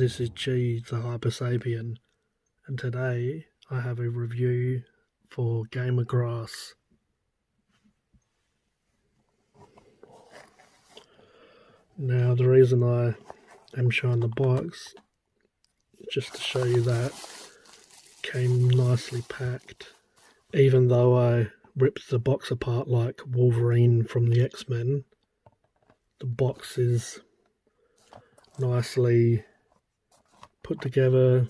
this is gthehypersapien, and today I have a review for Gamer Grass. Now the reason I am showing the box is just to show you that it came nicely packed, even though I ripped the box apart like Wolverine from the X-Men. The box is nicely put together,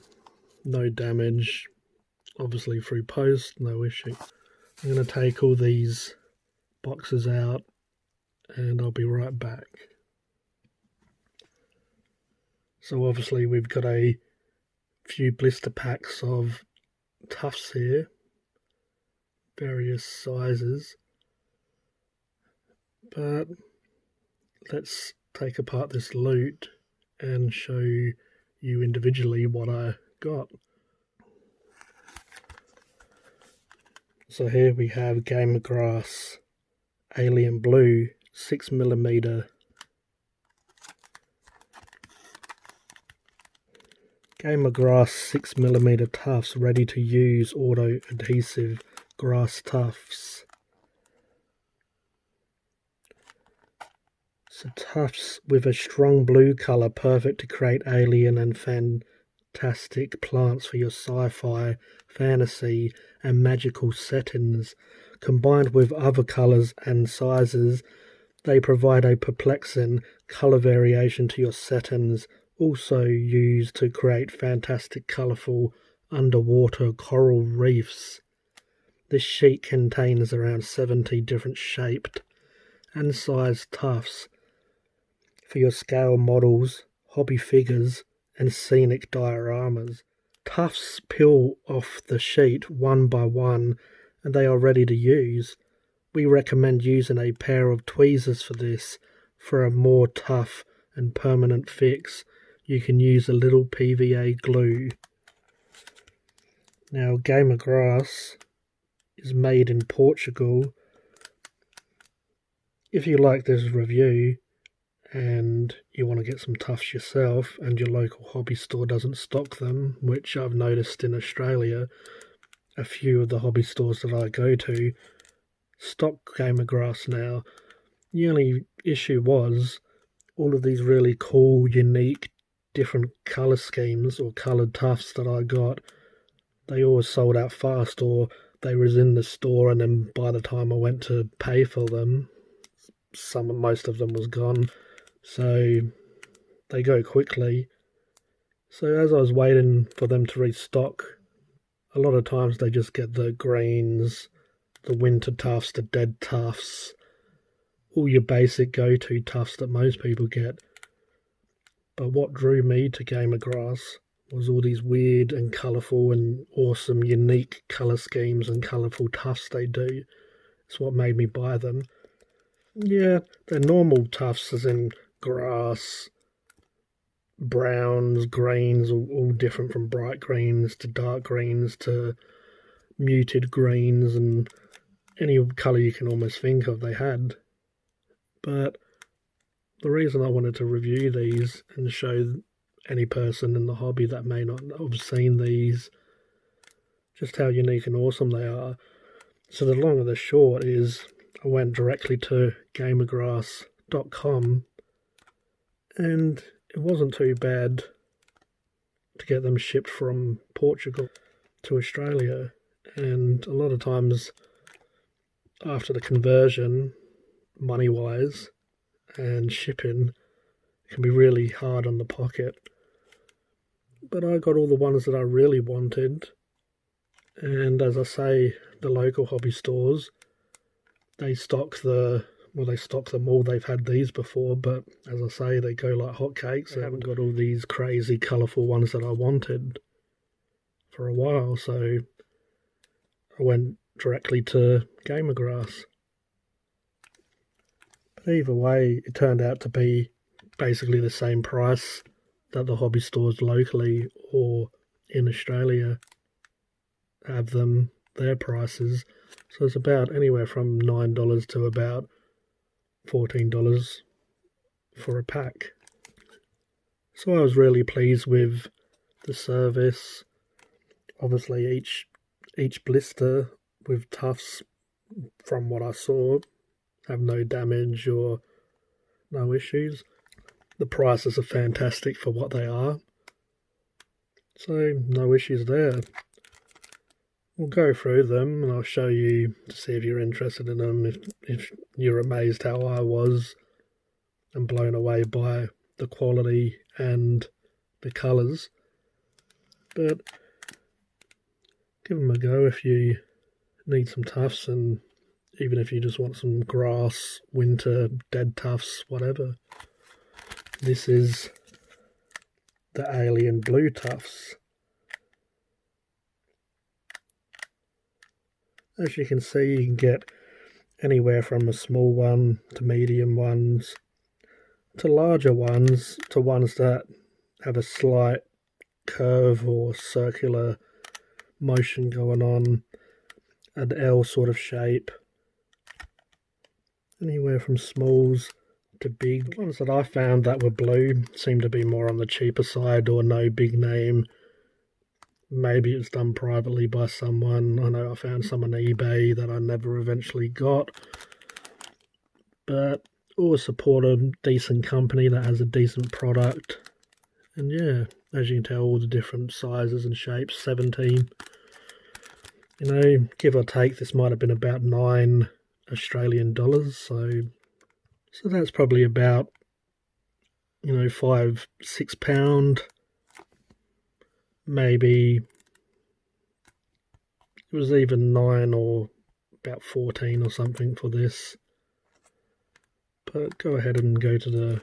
no damage, obviously through post, no issue. I'm going to take all these boxes out and I'll be right back. So obviously we've got a few blister packs of Tufts here, various sizes, but let's take apart this loot and show you individually what I got. So here we have Gamer Grass Alien Blue 6mm. Gamer Grass 6mm Tufts ready to use auto adhesive grass tufts. So tufts with a strong blue colour, perfect to create alien and fantastic plants for your sci-fi, fantasy and magical settings. Combined with other colours and sizes, they provide a perplexing colour variation to your settings, also used to create fantastic colourful underwater coral reefs. This sheet contains around 70 different shaped and sized tufts for your scale models, hobby figures and scenic dioramas. Tufts peel off the sheet one by one and they are ready to use. We recommend using a pair of tweezers for this. For a more tough and permanent fix, you can use a little PVA glue. Now Gamer Grass is made in Portugal. If you like this review and you want to get some tufts yourself and your local hobby store doesn't stock them, which I've noticed in Australia, a few of the hobby stores that I go to stock Gamer Grass now. The only issue was all of these really cool, unique, different colour schemes or coloured tufts that I got, they always sold out fast, or they was in the store and then by the time I went to pay for them, most of them was gone. So they go quickly. So as I was waiting for them to restock, a lot of times they just get the greens, the winter tufts, the dead tufts, all your basic go-to tufts that most people get. But what drew me to Gamer Grass was all these weird and colourful and awesome unique colour schemes and colourful tufts they do. It's what made me buy them. Yeah, they're normal tufts as in grass, browns, greens, all different from bright greens to dark greens to muted greens and any colour you can almost think of they had. But the reason I wanted to review these and show any person in the hobby that may not have seen these just how unique and awesome they are. So the long and the short is I went directly to gamergrass.com and it wasn't too bad to get them shipped from Portugal to Australia. And a lot of times after the conversion, money-wise and shipping, it can be really hard on the pocket. But I got all the ones that I really wanted. And as I say, the local hobby stores, they stock them all. They've had these before, but as I say, they go like hotcakes. They haven't got all these crazy colourful ones that I wanted for a while, so I went directly to Gamer Grass. But either way, it turned out to be basically the same price that the hobby stores locally or in Australia have their prices. So it's about anywhere from $9 to about $14 for a pack. So I was really pleased with the service. Obviously each blister with Tufts, from what I saw, have no damage or no issues. The prices are fantastic for what they are, so no issues there. We'll go through them and I'll show you to see if you're interested in them, if you're amazed how I was and blown away by the quality and the colours. But give them a go if you need some Tufts, and even if you just want some grass, winter, dead Tufts, whatever. This is the Alien Blue Tufts. As you can see, you can get anywhere from a small one to medium ones to larger ones to ones that have a slight curve or circular motion going on, an L sort of shape. Anywhere from smalls to big. The ones that I found that were blue seem to be more on the cheaper side, or no big name. Maybe it's done privately by someone. I know I found some on eBay that I never eventually got. But always support a decent company that has a decent product. And yeah, as you can tell, all the different sizes and shapes, 17. You know, give or take, this might have been about $9 Australian. So that's probably about, you know, £5-6. Maybe it was even 9 or about 14 or something for this. But go ahead and go to the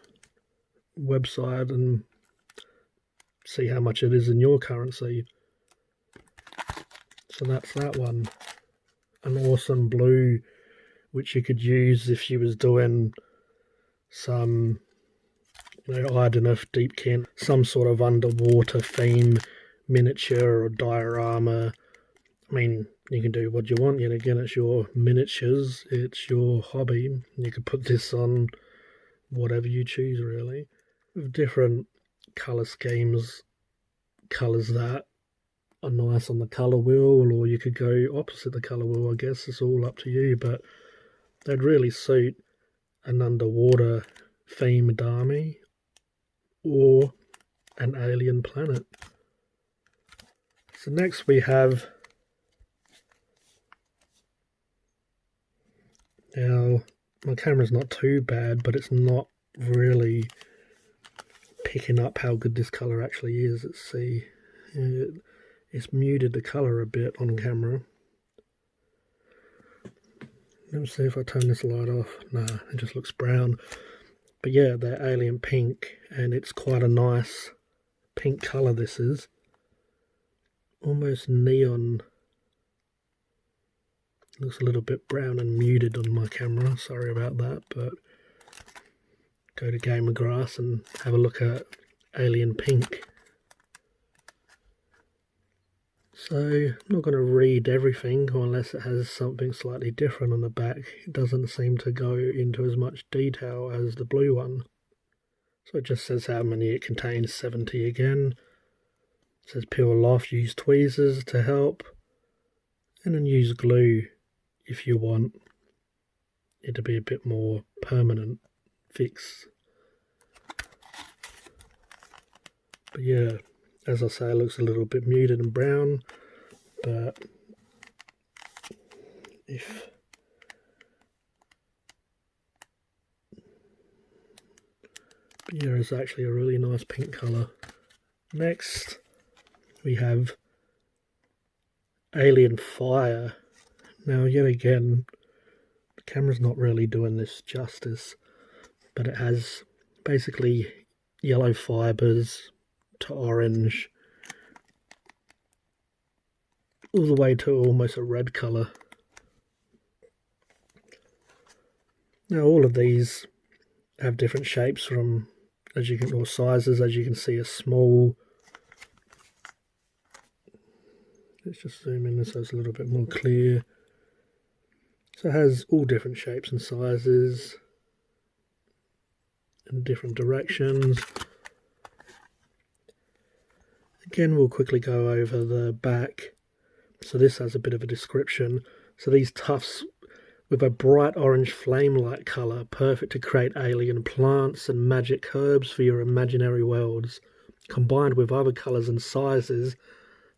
website and see how much it is in your currency. So that's that one. An awesome blue, which you could use if you was doing some, you know, I don't know if deep Kent, some sort of underwater theme, miniature or diorama. I mean, you can do what you want. Yet again, it's your miniatures, it's your hobby. You could put this on whatever you choose, really. With different colour schemes, colours that are nice on the colour wheel, or you could go opposite the colour wheel. I guess it's all up to you, but they'd really suit an underwater themed army or an alien planet. So next we have, now my camera's not too bad, but it's not really picking up how good this colour actually is. Let's see, it's muted the colour a bit on camera. Let's see if I turn this light off. Nah, it just looks brown. But yeah, they're alien pink, and it's quite a nice pink colour this is. Almost neon. Looks a little bit brown and muted on my camera, sorry about that, but go to Game of Grass and have a look at alien pink. So, I'm not going to read everything unless it has something slightly different on the back. It doesn't seem to go into as much detail as the blue one. So it just says how many it contains, 70 again. It says peel off, use tweezers to help. And then use glue if you want it to be a bit more permanent fix. But yeah, as I say, it looks a little bit muted and brown, but yeah, it's actually a really nice pink colour. Next, we have Alien Fire. Now, yet again, the camera's not really doing this justice, but it has basically yellow fibres to orange, all the way to almost a red colour. Now all of these have different shapes from, as you can, or sizes, as you can see, a small. Let's just zoom in so it's a little bit more clear. So it has all different shapes and sizes in different directions. Again, we'll quickly go over the back. So this has a bit of a description. So these tufts with a bright orange flame-like colour, perfect to create alien plants and magic herbs for your imaginary worlds. Combined with other colours and sizes,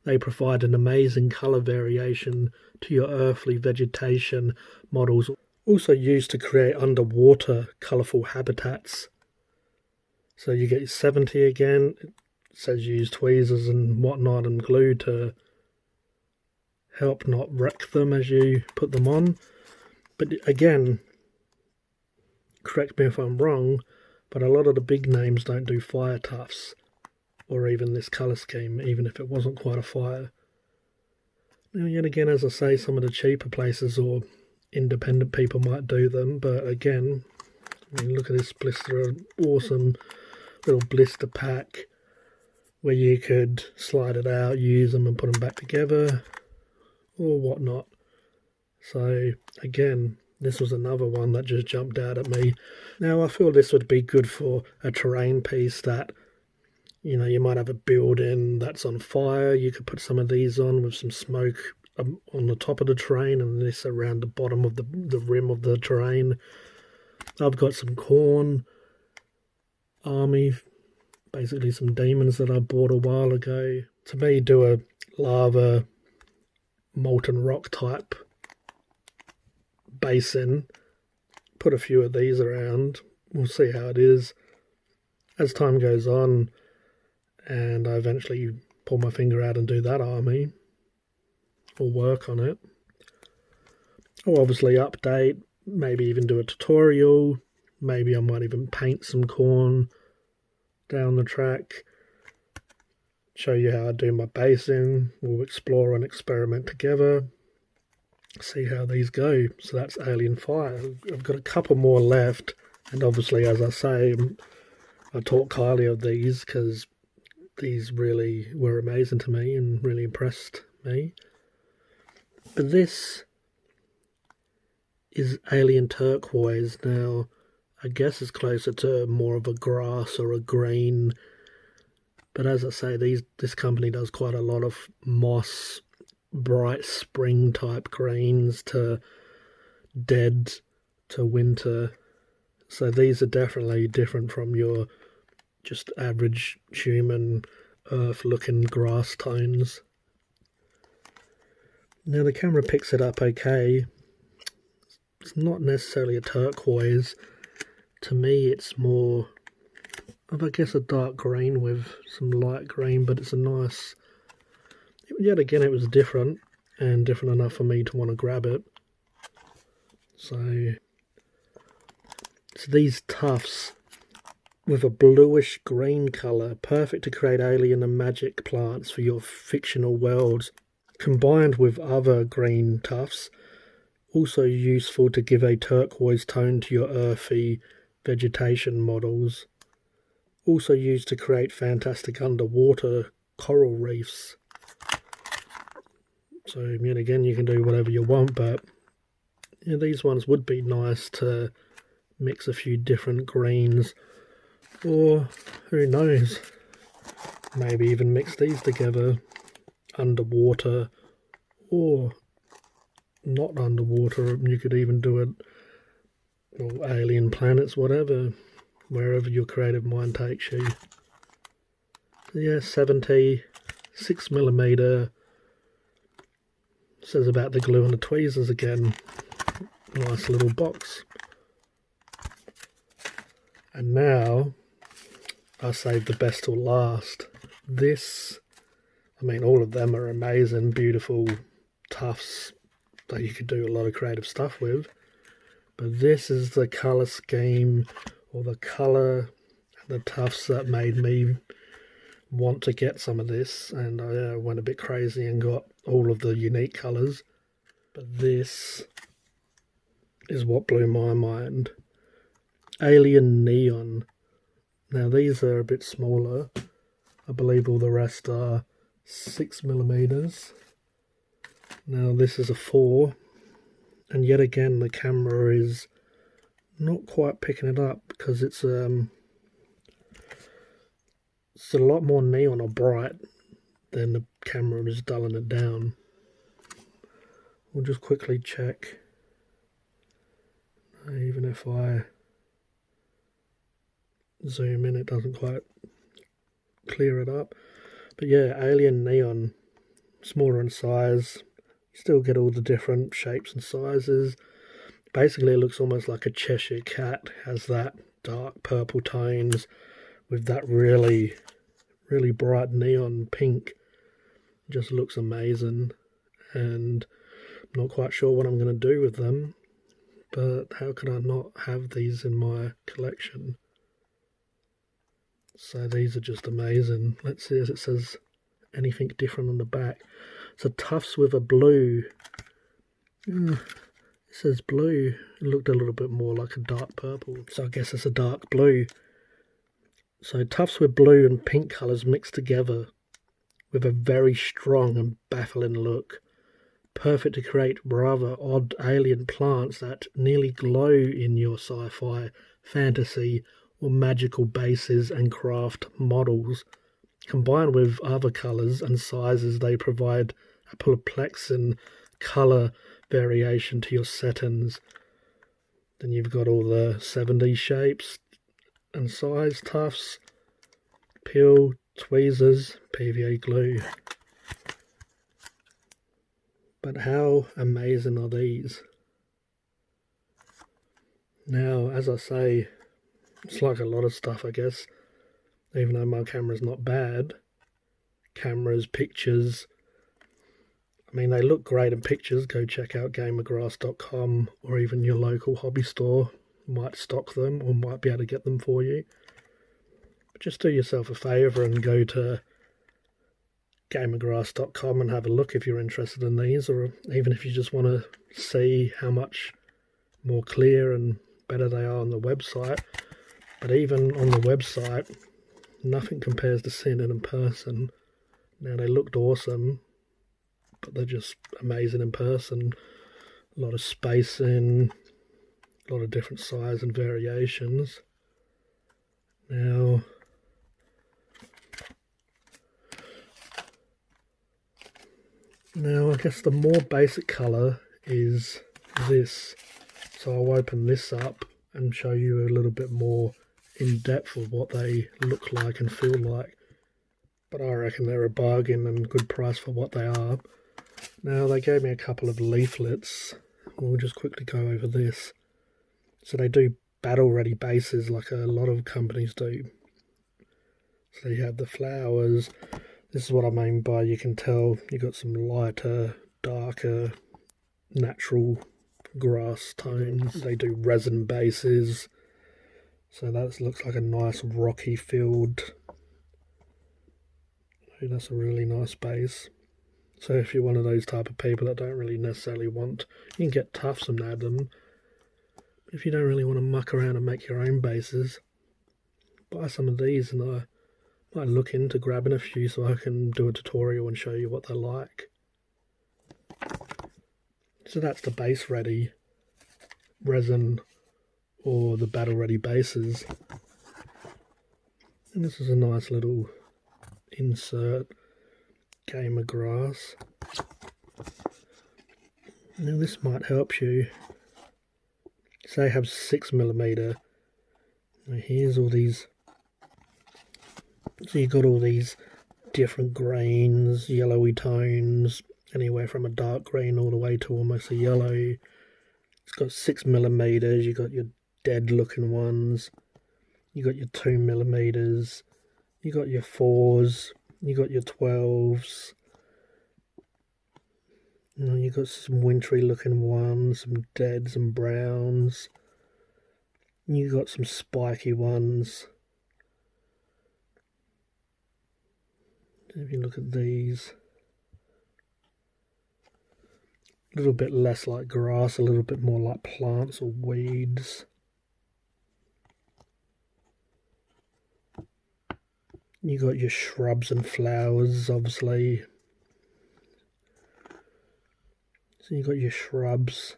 they provide an amazing colour variation to your earthly vegetation models, also used to create underwater colourful habitats. So you get 70 again. It says use tweezers and whatnot and glue to help not wreck them as you put them on. But again, correct me if I'm wrong, but a lot of the big names don't do fire tufts, or even this colour scheme, even if it wasn't quite a fire. Now, yet again, as I say, some of the cheaper places or independent people might do them, but again, I mean, look at this blister, an awesome little blister pack where you could slide it out, use them and put them back together, or whatnot. So again, this was another one that just jumped out at me. Now I feel this would be good for a terrain piece that, you know, you might have a building that's on fire. You could put some of these on with some smoke on the top of the terrain and this around the bottom of the rim of the terrain. I've got some corn army, basically some demons that I bought a while ago. To me, do a lava molten rock type basin, put a few of these around. We'll see how it is as time goes on, and I eventually pull my finger out and do that army or work on it. I'll obviously update, maybe even do a tutorial. Maybe I might even paint some corn down the track, show you how I do my basing. We'll explore and experiment together, see how these go. So that's Alien Fire. I've got a couple more left, and obviously, as I say, I talk highly of these because these really were amazing to me and really impressed me. But this is Alien Turquoise. Now, I guess it's closer to more of a grass or a green. But as I say, this company does quite a lot of moss, bright spring type greens to dead to winter. So these are definitely different from your just average human earth looking grass tones. Now the camera picks it up okay. It's not necessarily a turquoise. To me it's more of, I guess, a dark green with some light green, but it's a nice, yet again it was different, and different enough for me to want to grab it. So these tufts with a bluish green colour, perfect to create alien and magic plants for your fictional worlds, combined with other green tufts, also useful to give a turquoise tone to your earthy vegetation models, also used to create fantastic underwater coral reefs. So yet again, you can do whatever you want, but yeah, these ones would be nice to mix a few different greens, or who knows, maybe even mix these together, underwater or not underwater. You could even do it, or alien planets, whatever, wherever your creative mind takes you. So yeah, 70, 6mm. Says about the glue and the tweezers again. Nice little box. And now, I saved the best till last. This, I mean, all of them are amazing, beautiful tufts that you could do a lot of creative stuff with. But this is the colour scheme, or the colour and the tufts that made me want to get some of this. And I went a bit crazy and got all of the unique colours. But this is what blew my mind. Alien Neon. Now these are a bit smaller. I believe all the rest are 6mm. Now this is a 4. And yet again the camera is not quite picking it up because it's a lot more neon or bright then the camera is dulling it down. We'll just quickly check. Even if I zoom in, it doesn't quite clear it up. But yeah, Alien Neon, smaller in size. You still get all the different shapes and sizes. Basically, it looks almost like a Cheshire cat. Has that dark purple tones with that really, really bright neon pink. It just looks amazing, and I'm not quite sure what I'm going to do with them. But how could I not have these in my collection? So these are just amazing. Let's see if it says anything different on the back. It's a Tufts with a blue. It says blue. It looked a little bit more like a dark purple. So I guess it's a dark blue. So Tufts with blue and pink colours mixed together with a very strong and baffling look. Perfect to create rather odd alien plants that nearly glow in your sci-fi, fantasy or magical bases and craft models. Combined with other colours and sizes, they provide a perplexing colour variation to your settings. Then you've got all the 70s shapes and size, tufts, peel, tweezers, PVA glue. But how amazing are these? Now, as I say, it's like a lot of stuff, I guess. Even though my camera's not bad. Cameras, pictures. I mean, they look great in pictures. Go check out gamergrass.com, or even your local hobby store might stock them or might be able to get them for you. But just do yourself a favour and go to gamergrass.com and have a look if you're interested in these, or even if you just want to see how much more clear and better they are on the website. But even on the website, nothing compares to seeing it in person. Now, they looked awesome, but they're just amazing in person. A lot of spacing, a lot of different size and variations. Now, I guess the more basic colour is this. So I'll open this up and show you a little bit more in depth of what they look like and feel like. But I reckon they're a bargain and good price for what they are. Now, they gave me a couple of leaflets. We'll just quickly go over this. So they do battle ready bases like a lot of companies do. So you have the flowers. This is what I mean by, you can tell you got some lighter, darker, natural grass tones. They do resin bases. So that looks like a nice rocky field. That's a really nice base. So if you're one of those type of people that don't really necessarily want, you can get tufts and add them. But if you don't really want to muck around and make your own bases, buy some of these, and I might look into grabbing a few so I can do a tutorial and show you what they're like. So that's the base ready resin, or the battle ready bases. And this is a nice little insert, Gamer Grass. Now this might help you. Say I have 6mm. Now here's all these. So you've got all these different greens, yellowy tones, anywhere from a dark green all the way to almost a yellow. It's got 6mm. You got your dead looking ones. You got your 2mm. You got your 4s. You got your 12s. You got some wintry looking ones, some deads and browns. You got some spiky ones. If you look at these, a little bit less like grass, a little bit more like plants or weeds. You got your shrubs and flowers, obviously. So you got your shrubs.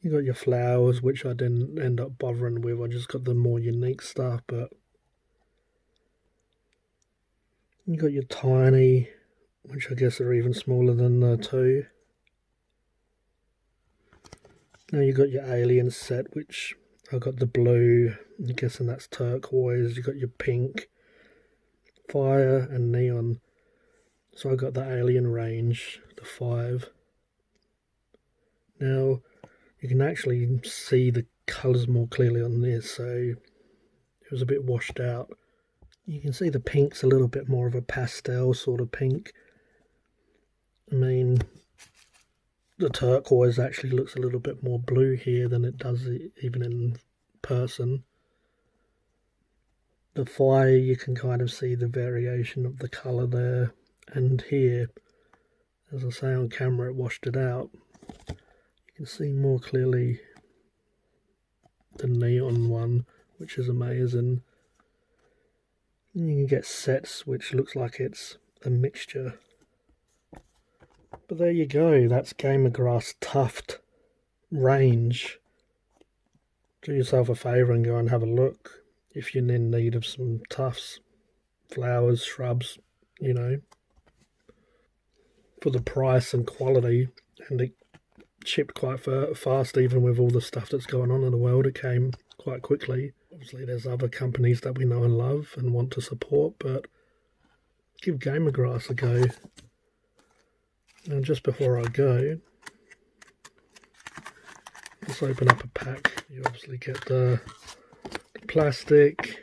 You got your flowers, which I didn't end up bothering with. I just got the more unique stuff, but you got your tiny which I guess are even smaller than the two. Now you've got your alien set, which I've got the blue, I'm guessing that's turquoise. You've got your pink, fire and neon. So I got the alien range, the 5. Now you can actually see the colours more clearly on this, so it was a bit washed out. You can see the pink's a little bit more of a pastel sort of pink. I mean, the turquoise actually looks a little bit more blue here than it does even in person. The fire, you can kind of see the variation of the colour there, and here, as I say, on camera it washed it out. You can see more clearly the neon one, which is amazing. And you can get sets which looks like it's a mixture. But there you go, that's Gamergrass Tuft range. Do yourself a favour and go and have a look if you're in need of some tufts, flowers, shrubs, you know. For the price and quality, and it shipped quite fast even with all the stuff that's going on in the world. It came quite quickly. Obviously there's other companies that we know and love and want to support, but give Gamergrass a go. And just before I go, let's open up a pack. You obviously get the plastic,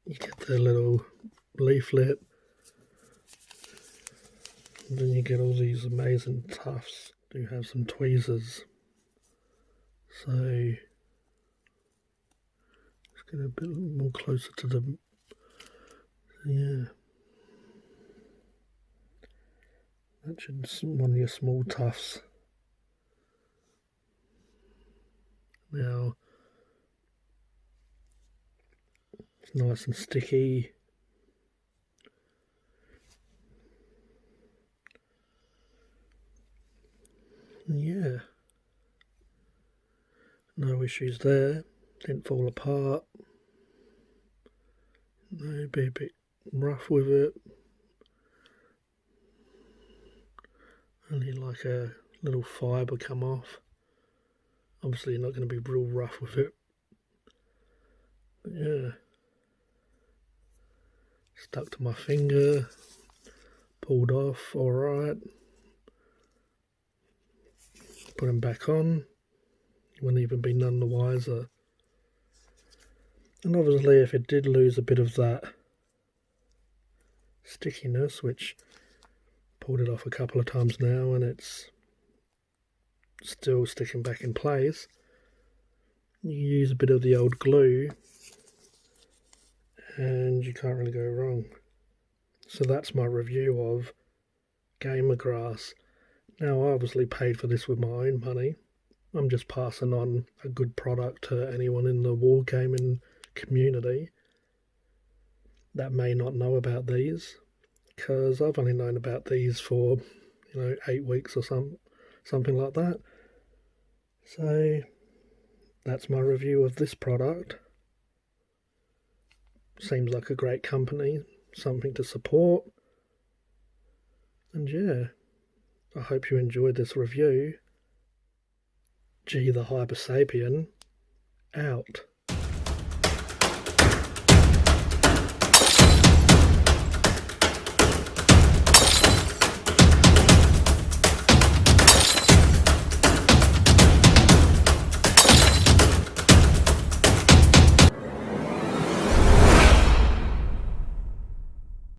you get the little leaflet, and then you get all these amazing tufts. Do have some tweezers, so let's get a bit more closer to the, yeah. That should be one of your small tufts. Now, it's nice and sticky. Yeah. No issues there. Didn't fall apart. No, be a bit rough with it. Only like a little fibre come off. Obviously you're not going to be real rough with it. But yeah. Stuck to my finger. Pulled off, alright. Put them back on. You wouldn't even be none the wiser. And obviously if it did lose a bit of that stickiness, which pulled it off a couple of times now and it's still sticking back in place, you use a bit of the old glue and you can't really go wrong. So that's my review of Gamergrass. Now I obviously paid for this with my own money. I'm just passing on a good product to anyone in the wargaming community that may not know about these, because I've only known about these for 8 weeks or something like that. So that's my review of this product. Seems like a great company, something to support. And yeah, I hope you enjoyed this review. Gthehypersapien out.